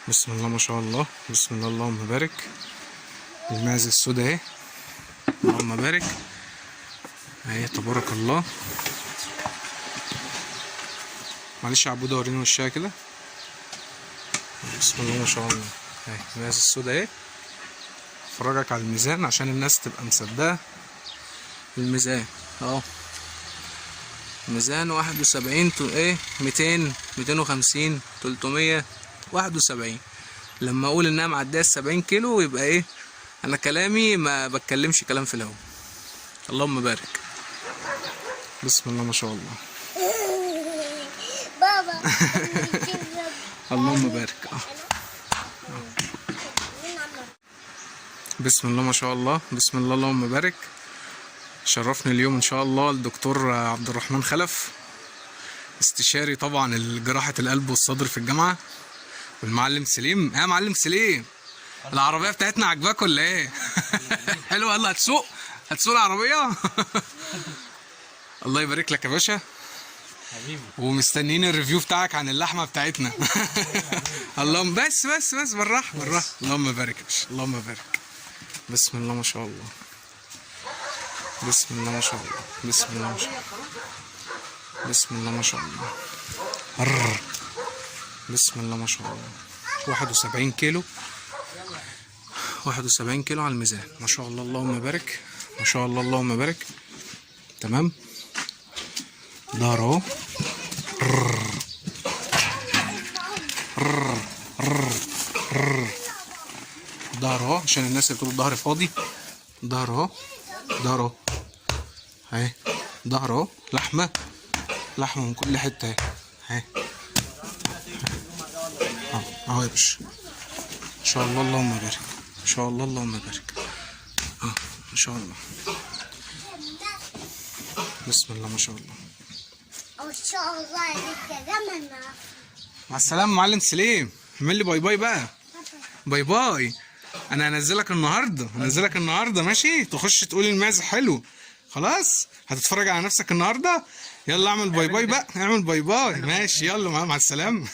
بسم الله ما شاء الله، بسم الله اللهم بارك. المعزة السوداء اهي، اللهم بارك اهي، تبارك الله. معلش يا عبودة وريني وشها كده. بسم الله ما شاء الله اهي المعزة السوداء اهي. افرجك على الميزان عشان الناس تبقى مصدقة. الميزان اهو، ميزان 71 ايه 200 250 300 71. لما اقول انها معديه 70 كيلو يبقى ايه، انا كلامي ما بتكلمش كلام في الهوا. اللهم بارك. بسم الله ما شاء الله. بابا اللهم بارك. بسم الله ما شاء الله، بسم الله اللهم بارك. شرفني اليوم ان شاء الله الدكتور عبد الرحمن خلف، استشاري طبعا جراحة القلب والصدر في الجامعة، والمعلم سليم. يا معلم سليم، العربية بتاعتنا عجباك ولا ايه؟ حلو، يلا هتسوق العربية. الله يبارك لك يا باشا حبيبي، ومستنيين الريفيو بتاعك عن اللحمة بتاعتنا. اللهم بس بالراحة بالراحة. اللهم بارك يا باشا، اللهم بارك. بسم الله ما شاء الله، بسم الله ما شاء الله، بسم الله ما شاء الله، بسم الله ما شاء الله. بسم الله ما شاء الله. 71 كيلو، 71 كيلو على الميزان، ما شاء الله اللهم بارك، ما شاء الله اللهم بارك. تمام. ظهر اهو، ظهر اهو عشان الناس اللي بتقول الظهر فاضي. ظهر اهو، ظهر اهو اهي، ظهر اهو، لحمه من كل حته اهي اهي اهو يا باشا. ما شاء الله اللهم بارك، ما شاء الله اللهم بارك. ما شاء الله. بسم الله ما شاء الله. ما شاء الله عليك يا جماعة. مع السلامة معلم سليم، اعمل لي باي باي بقى. باي باي. انا هنزلك النهارده ماشي، تخش تقول المعزة حلو. خلاص هتتفرج على نفسك النهارده. يلا اعمل باي باي بقى، اعمل باي باي. ماشي يلا مع السلامة.